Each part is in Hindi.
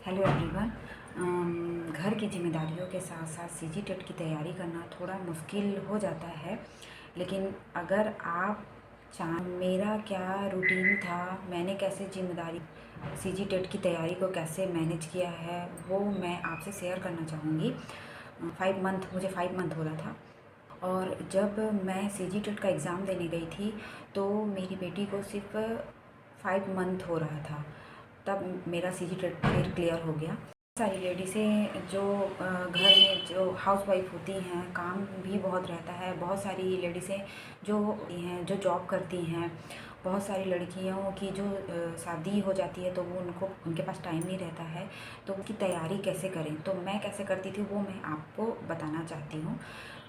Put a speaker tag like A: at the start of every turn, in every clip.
A: Hello everyone. घर की जिम्मेदारियों के साथ साथ सीजी टेट की तैयारी करना थोड़ा मुश्किल हो जाता है। लेकिन अगर आप मेरा क्या रूटीन था, मैंने कैसे जिम्मेदारी सीजी टेट की तैयारी को कैसे मैनेज किया है, वो मैं आपसे शेयर करना चाहूँगी। 5 मंथ मुझे 5 मंथ हो रहा था, और जब मैं सीजी टेट का एग्ज़ाम देने गई थी तो मेरी बेटी को सिर्फ 5 मंथ हो रहा था। तब मेरा सीजी टेट फिर क्लियर हो गया। सारी लेडीज़ें जो घर में जो हाउसवाइफ होती हैं, काम भी बहुत रहता है। बहुत सारी लेडीज़ें जो हैं जो जॉब करती हैं, बहुत सारी लड़कियों की जो शादी हो जाती है तो वो उनके पास टाइम नहीं रहता है, तो उनकी तैयारी कैसे करें। तो मैं कैसे करती थी वो मैं आपको बताना चाहती हूँ।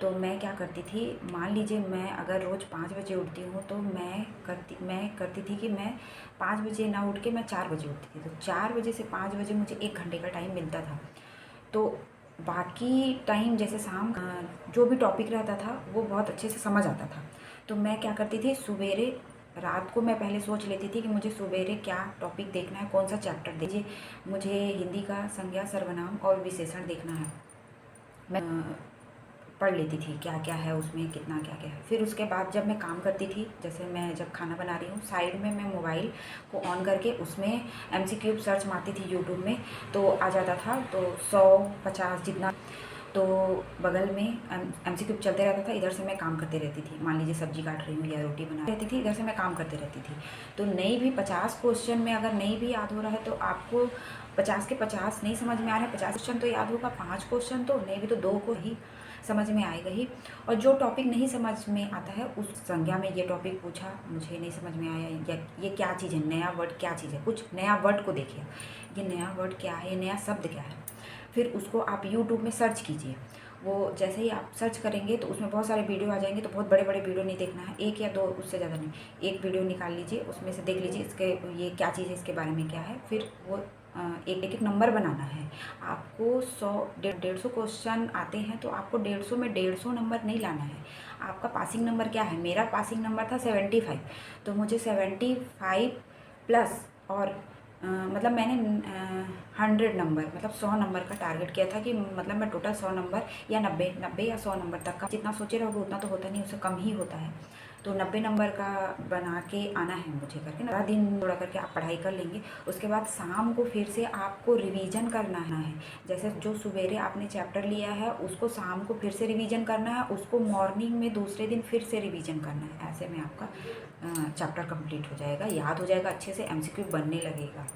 A: तो मैं क्या करती थी, मान लीजिए मैं अगर रोज़ 5 बजे उठती हूँ तो मैं करती थी कि मैं 5 बजे ना उठ के मैं 4 बजे उठती थी। तो 4 बजे से 5 बजे मुझे 1 घंटे का टाइम मिलता था। तो बाकी टाइम जैसे शाम जो भी टॉपिक रहता था वो बहुत अच्छे से समझ आता था। तो मैं क्या करती थी, सवेरे रात को मैं पहले सोच लेती थी कि मुझे सवेरे क्या टॉपिक देखना है, कौन सा चैप्टर दीजिए। मुझे हिंदी का संज्ञा सर्वनाम और विशेषण देखना है। मैं पढ़ लेती थी क्या क्या है उसमें, कितना क्या क्या है। फिर उसके बाद जब मैं काम करती थी, जैसे मैं जब खाना बना रही हूँ, साइड में मैं मोबाइल को ऑन करके उसमें एमसीक्यू सर्च मारती थी यूट्यूब में, तो आ जाता था। तो 100 50 जितना, तो बगल में एमसीक्यू चलते रहता था। इधर से मैं काम करती रहती थी, मान लीजिए सब्जी काट रही हूँ या रोटी बना रहती थी, इधर से मैं काम करती रहती थी। तो नहीं भी 50 क्वेश्चन में अगर नहीं भी याद हो रहा है तो आपको 50 के 50 नहीं समझ में आ रहे हैं, 50 क्वेश्चन तो याद होगा, 5 क्वेश्चन तो नहीं भी तो 2 को ही समझ में आएगा ही। और जो टॉपिक नहीं समझ में आता है, उस संज्ञा में ये टॉपिक पूछा, मुझे नहीं समझ में आया, या ये क्या चीज़ है, नया वर्ड क्या चीज़ है, कुछ नया वर्ड को देखिए, ये नया वर्ड क्या है, ये नया शब्द क्या है। फिर उसको आप यूट्यूब में सर्च कीजिए। वो जैसे ही आप सर्च करेंगे तो उसमें बहुत सारे वीडियो आ जाएंगे। तो बहुत बड़े बड़े वीडियो नहीं देखना है, 1 या 2, उससे ज़्यादा नहीं। एक वीडियो निकाल लीजिए, उसमें से देख लीजिए इसके ये क्या चीज़ है, इसके बारे में क्या है। फिर वो एक एक नंबर बनाना है आपको। 100 150 क्वेश्चन आते हैं तो आपको 150 में 150 नंबर नहीं लाना है। आपका पासिंग नंबर क्या है, मेरा पासिंग नंबर था 75। तो मुझे 75 प्लस और मतलब मैंने 100 नंबर, मतलब 100 नंबर का टारगेट किया था कि मतलब मैं टोटल 100 नंबर या 90 या 100 नंबर तक का, जितना सोचे रहोगे उतना तो होता नहीं, उससे कम ही होता है। तो 90 नंबर का बना के आना है मुझे करके ना। दिन थोड़ा करके आप पढ़ाई कर लेंगे। उसके बाद शाम को फिर से आपको रिवीजन करना है। जैसे जो सवेरे आपने चैप्टर लिया है उसको शाम को फिर से रिवीजन करना है, उसको मॉर्निंग में दूसरे दिन फिर से रिवीजन करना है। ऐसे में आपका चैप्टर कंप्लीट हो जाएगा, याद हो जाएगा अच्छे से, एमसीक्यू बनने लगेगा।